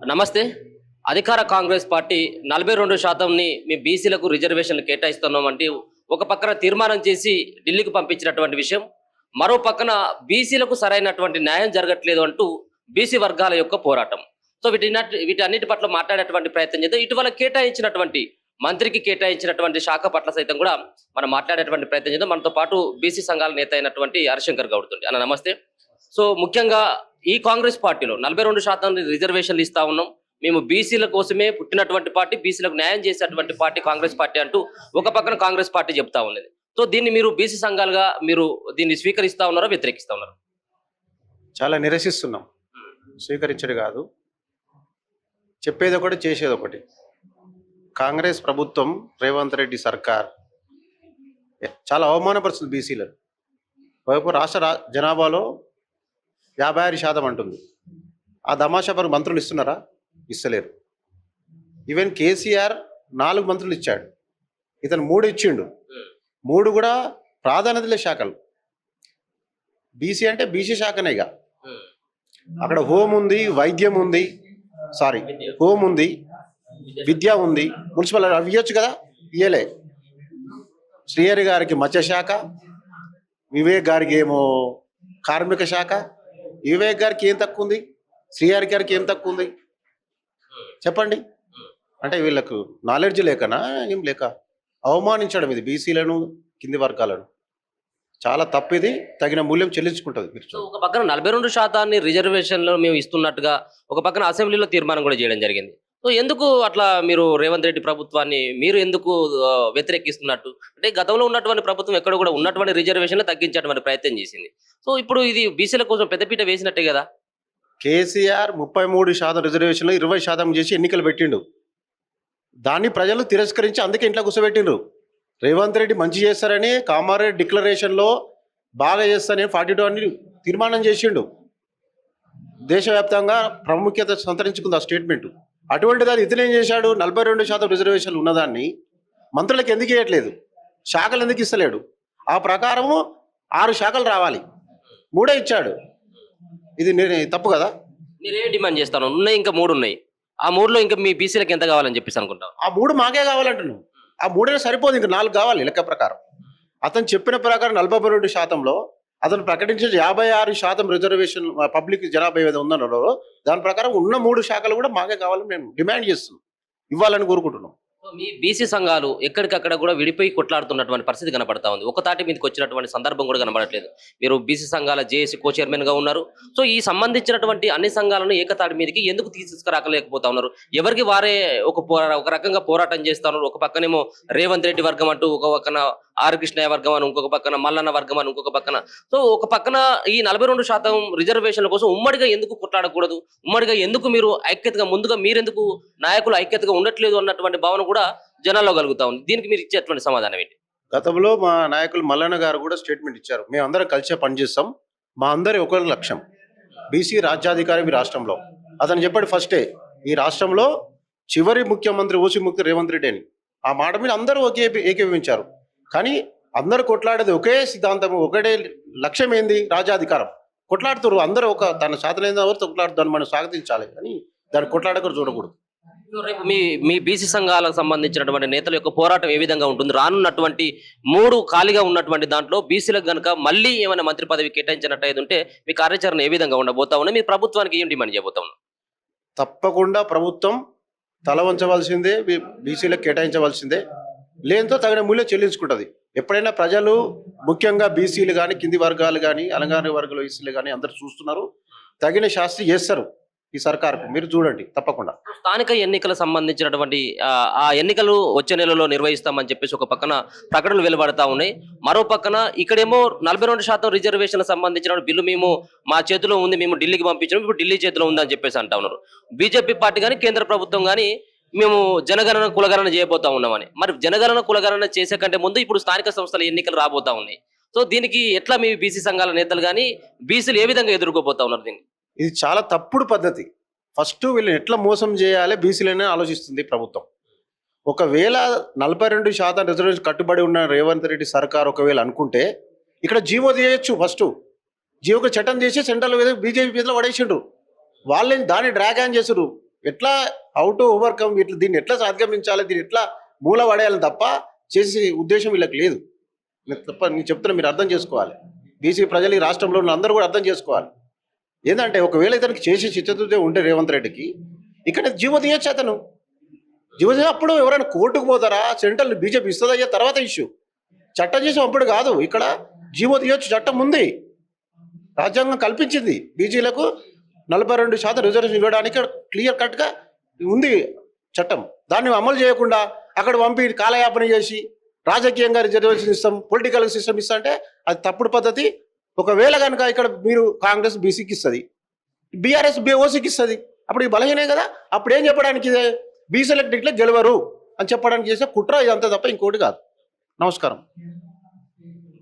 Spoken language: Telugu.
నమస్తే. అధికార కాంగ్రెస్ పార్టీ 42%ని మేము బీసీలకు రిజర్వేషన్లు కేటాయిస్తున్నామంటే ఒక పక్కన తీర్మానం చేసి ఢిల్లీకి పంపించినటువంటి విషయం. మరో పక్కన బీసీలకు సరైనటువంటి న్యాయం జరగట్లేదు అంటూ బీసీ వర్గాల యొక్క పోరాటం. సో వీటన్నిటి పట్ల మాట్లాడేటువంటి ప్రయత్నం చేద్దాం. ఇటీవల కేటాయించినటువంటి మంత్రికి కేటాయించినటువంటి శాఖ పట్ల సైతం కూడా మనం మాట్లాడేటువంటి ప్రయత్నం చేద్దాం. మనతో పాటు బీసీ సంఘాల నేత అయినటువంటి హరిశంకర్ గౌడ్ తోటి. అన్న నమస్తే. సో ముఖ్యంగా ఈ కాంగ్రెస్ పార్టీలో 42% రిజర్వేషన్లు ఇస్తా ఉన్నాం, మేము బీసీల కోసమే పుట్టినటువంటి పార్టీ, బీసీలకు న్యాయం చేసేటువంటి పార్టీ కాంగ్రెస్ పార్టీ అంటూ ఒక పక్కన కాంగ్రెస్ పార్టీ చెప్తా ఉన్నది. సో దీన్ని మీరు బీసీ సంఘాలుగా మీరు దీన్ని స్వీకరిస్తా ఉన్నారా, వ్యతిరేకిస్తా ఉన్నారా? చాలా నిరసిస్తున్నాం. స్వీకరించడు కాదు, చెప్పేది ఒకటి చేసేది ఒకటి. కాంగ్రెస్ ప్రభుత్వం, రేవంత్ రెడ్డి సర్కార్ చాలా అవమానపరుస్తుంది బీసీలను. వైపు రాష్ట్ర జనాభాలో 56% అంటుంది. ఆ దమాషా మరి మంత్రులు ఇస్తున్నారా? ఇస్తలేరు. ఈవెన్ కేసీఆర్ 4 మంత్రులు ఇచ్చాడు, ఇతను 3 ఇచ్చిండు. 3 కూడా ప్రాధాన్యతలే శాఖలు. బీసీ అంటే బీసీ శాఖనేగా. అక్కడ హోమ్ ఉంది, వైద్యం ఉంది, హోమ్ ఉంది, విద్య ఉంది, మున్సిపల్ అవి ఇవ్వచ్చు కదా, ఇయ్యలే. శ్రీహరి గారికి మత్స్యశాఖ, వివేక్ గారికి ఏమో కార్మిక శాఖ. వివేక్ గారికి ఏం తక్కువ ఉంది, శ్రీహరి గారికి ఏం తక్కువ ఉంది చెప్పండి. అంటే వీళ్ళకు నాలెడ్జ్ లేకనా, ఏం లేక అవమానించడం ఇది బీసీలను, కింది వర్గాలను. చాలా తప్పిది, తగిన మూల్యం చెల్లించుకుంటుంది. మీరు ఒక పక్కన 42% రిజర్వేషన్లు మేము ఇస్తున్నట్టుగా ఒక పక్కన అసెంబ్లీలో తీర్మానం కూడా చేయడం జరిగింది. సో ఎందుకు అట్లా మీరు రేవంత్ రెడ్డి ప్రభుత్వాన్ని మీరు ఎందుకు వ్యతిరేకిస్తున్నట్టు? అంటే గతంలో ఉన్నటువంటి ప్రభుత్వం ఎక్కడ కూడా ఉన్నటువంటి రిజర్వేషన్లు తగ్గించేటువంటి ప్రయత్నం చేసింది. సో ఇప్పుడు ఇది బీసీల కోసం పెద్దపీట వేసినట్టే కదా. కేసీఆర్ 33% రిజర్వేషన్లో 20% చేసి ఎన్నికలు పెట్టిండు. దాన్ని ప్రజలు తిరస్కరించి అందుకే ఇంట్లో కూర్చోబెట్టిండ్రు. రేవంత్ రెడ్డి మంచి చేస్తారని కామారెడ్డి డిక్లరేషన్లో బాగా చేస్తారని 42 అని తీర్మానం చేసిండు. దేశవ్యాప్తంగా ప్రాముఖ్యత సంతరించుకుంది ఆ స్టేట్మెంట్. అటువంటిది అది ఇతనేం చేశాడు? 42% రిజర్వేషన్లు ఉన్నదాన్ని మంత్రులకు ఎందుకు ఇవ్వట్లేదు, శాఖలు ఎందుకు ఇస్తలేడు? ఆ ప్రకారము 6 శాఖలు రావాలి, 3 ఇచ్చాడు. ఇది తప్పు కదా. మీరే డిమాండ్ చేస్తాను? ఉన్నాయి ఇంకా 3 ఉన్నాయి. ఆ 3లో ఇంకా మీ బీసీలకు ఎంత కావాలని చెప్పేసి అనుకుంటాం. ఆ 3 మాకే కావాలంటున్నాం. ఆ 3 సరిపోదు, ఇంకా 4 కావాలి లెక్క ప్రకారం. అతను చెప్పిన ప్రకారం 42%లో అతను ప్రకటించే 56% రిజర్వేషన్ పబ్లిక్ జనాభా ఏదైతే ఉందన్నారో దాని ప్రకారం ఉన్న 3 శాఖలు కూడా మాకే కావాలని మేము డిమాండ్ చేస్తున్నాం, ఇవ్వాలని కోరుకుంటున్నాం. మీ బీసీ సంఘాలు ఎక్కడికక్కడ కూడా విడిపోయి కొట్లాడుతున్నటువంటి పరిస్థితి కనపడతా ఉంది. ఒక తాటి మీదకి వచ్చినటువంటి సందర్భం కూడా కనబడట్లేదు. మీరు బీసీ సంఘాల జేఏసీ కో చైర్మన్ గా ఉన్నారు. సో ఈ సంబంధించినటువంటి అన్ని సంఘాలను ఏకతాటి మీదకి ఎందుకు తీసుకురాకలేకపోతా ఉన్నారు? ఎవరికి వారే ఒక రకంగా పోరాటం చేస్తా ఉన్నారు. ఒక పక్కనేమో రేవంత్ రెడ్డి వర్గం అంటూ, ఒక పక్కన ఆర్ కృష్ణయ్య వర్గం అని, ఇంకొక పక్కన మల్లన్న వర్గం అని, ఇంకొక పక్కన. సో ఒక పక్కన ఈ 42% రిజర్వేషన్ల కోసం ఉమ్మడిగా ఎందుకు కొట్లాడకూడదు? ఉమ్మడిగా ఎందుకు మీరు ఐక్యతగా ముందుగా మీరెందుకు నాయకులు ఐక్యతగా ఉండట్లేదు అన్నటువంటి భావన కూడా జనాల్లో కలుగుతా ఉంది. దీనికి మీరు ఇచ్చేటువంటి సమాధానం ఏంటి? గతంలో మా నాయకులు మల్లన్న గారు కూడా స్టేట్మెంట్ ఇచ్చారు, మేము అందరం కలిసే పనిచేస్తాం, మా అందరి ఒక లక్ష్యం బీసీ రాజ్యాధికారి మీ రాష్ట్రంలో. అతను చెప్పాడు ఫస్టే, ఈ రాష్ట్రంలో చివరి ముఖ్యమంత్రి ఓసీ ముఖ్య రేవంత్ రెడ్డి అని. ఆ మాట మీద అందరూ ఏకీభవించారు. కానీ అందరు కొట్లాడేది ఒకే సిద్ధాంతం, ఒకటే లక్ష్యం. ఏంది? రాజ్యాధికారం. కొట్లాడుతారు అందరూ, ఒక తన శాతనైన వరకు కొట్లాడు, దాన్ని మనం స్వాగతించాలి కానీ దాన్ని కొట్లాడకూడదు, చూడకూడదు. రేపు మీ బీసీ సంఘాలకు సంబంధించినటువంటి నేతల యొక్క పోరాటం ఏ విధంగా ఉంటుంది? రానున్నటువంటి 3 ఖాళీగా ఉన్నటువంటి దాంట్లో బీసీలకు కనుక మళ్ళీ ఏమైనా మంత్రి పదవి కేటాయించినట్టు ఉంటే మీ కార్యాచరణ ఏ విధంగా ఉండబోతా ఉన్నా? మీ ప్రభుత్వానికి ఏం డిమాండ్ చేయబోతా ఉన్నా? తప్పకుండా ప్రభుత్వం తల వంచవలసిందే, బీసీలకు కేటాయించవలసిందే. లేనితో తగిన మూల్యం చెల్లించుకుంటుంది. ఎప్పుడైనా ప్రజలు, ముఖ్యంగా బీసీలు కానీ, కింది వర్గాలు కానీ, అలంగారి వర్గాలు బీసీలు కానీ అందరు చూస్తున్నారు. తగిన శాస్త్రి చేస్తారు ఈ సర్కార్కు, మీరు చూడండి తప్పకుండా. స్థానిక ఎన్నికల సంబంధించినటువంటి ఆ ఎన్నికలు వచ్చే నెలలో నిర్వహిస్తామని చెప్పేసి ఒక పక్కన ప్రకటనలు వెలువడతా ఉన్నాయి. మరో పక్కన ఇక్కడేమో 42% రిజర్వేషన్ సంబంధించిన బిల్లు మేము మా చేతిలో ఉంది, మేము ఢిల్లీకి పంపించాము, ఇప్పుడు ఢిల్లీ చేతిలో ఉందని చెప్పేసి అంటా ఉన్నారు. బీజేపీ పార్టీ కానీ, కేంద్ర ప్రభుత్వం కానీ మేము జనగణన కులగణన చేయబోతా ఉన్నామని. మరి జనగణన కులగణన చేసే కంటే ముందు ఇప్పుడు స్థానిక సంస్థల ఎన్నికలు రాబోతా ఉన్నాయి. సో దీనికి ఎట్లా మీ బీసీ సంఘాల నేతలు కానీ బీసీలు ఏ విధంగా ఎదుర్కోబోతా ఉన్నారు దీన్ని? ఇది చాలా తప్పుడు పద్ధతి. ఫస్ట్ వీళ్ళని ఎట్లా మోసం చేయాలి బీసీలనే ఆలోచిస్తుంది ప్రభుత్వం. ఒకవేళ 42% రిజర్వేషన్ కట్టుబడి ఉన్న రేవంత్ రెడ్డి సర్కార్ ఒకవేళ అనుకుంటే ఇక్కడ జీవో చేయొచ్చు. ఫస్ట్ జీవోకి చట్టం చేసి సెంట్రల్ బీజేపీ చేతిలో పడేసిండ్రు. వాళ్ళని దాన్ని డ్రాగ్ ఆన్ చేసారు. ఎట్లా హౌ టు ఓవర్కమ్, ఇట్లా దీన్ని ఎట్లా అధిగమించాలి, దీన్ని ఎట్లా మూల పడేయాలని తప్ప చేసే ఉద్దేశం వీళ్ళకి లేదు. నేను చెప్తున్నా, మీరు అర్థం చేసుకోవాలి. బీసీ ప్రజలు ఈ రాష్ట్రంలో ఉన్న అందరూ కూడా అర్థం చేసుకోవాలి. ఏంటంటే ఒకవేళ ఇతనికి చేసే చిత్తశుద్ధి ఉంటే రేవంత్ రెడ్డికి ఇక్కడ జీవో తీయొచ్చు. అతను జీవో తీయ అప్పుడు ఎవరైనా కోర్టుకు పోతారా, సెంట్రల్ బీజేపీ ఇస్తుందయ్యా తర్వాత ఇష్యూ. చట్టం చేసాం అప్పుడు కాదు, ఇక్కడ జీవో తీయొచ్చు. చట్టం ఉంది, రాజ్యాంగం కల్పించింది బీసీలకు 42% రిజర్వేషన్ ఇవ్వడానికి క్లియర్ కట్గా ఉంది చట్టం. దాన్ని అమలు చేయకుండా అక్కడ పంపి కాలయాపన చేసి రాజకీయంగా రిజర్వేషన్ ఇస్తాం, పొలిటికల్ సిస్టమ్ ఇస్తా అంటే అది తప్పుడు పద్ధతి. ఒకవేళ కనుక ఇక్కడ మీరు కాంగ్రెస్ బీసీకి ఇస్తుంది, బీఆర్ఎస్ ఓసీకి ఇస్తుంది, అప్పుడు ఈ బలహీనే కదా. అప్పుడు ఏం చెప్పడానికి, బీసీలకు ఇట్లా గెలవరు అని చెప్పడానికి చేసే కుట్ర ఇదంతా తప్ప ఇంకోటి కాదు. నమస్కారం.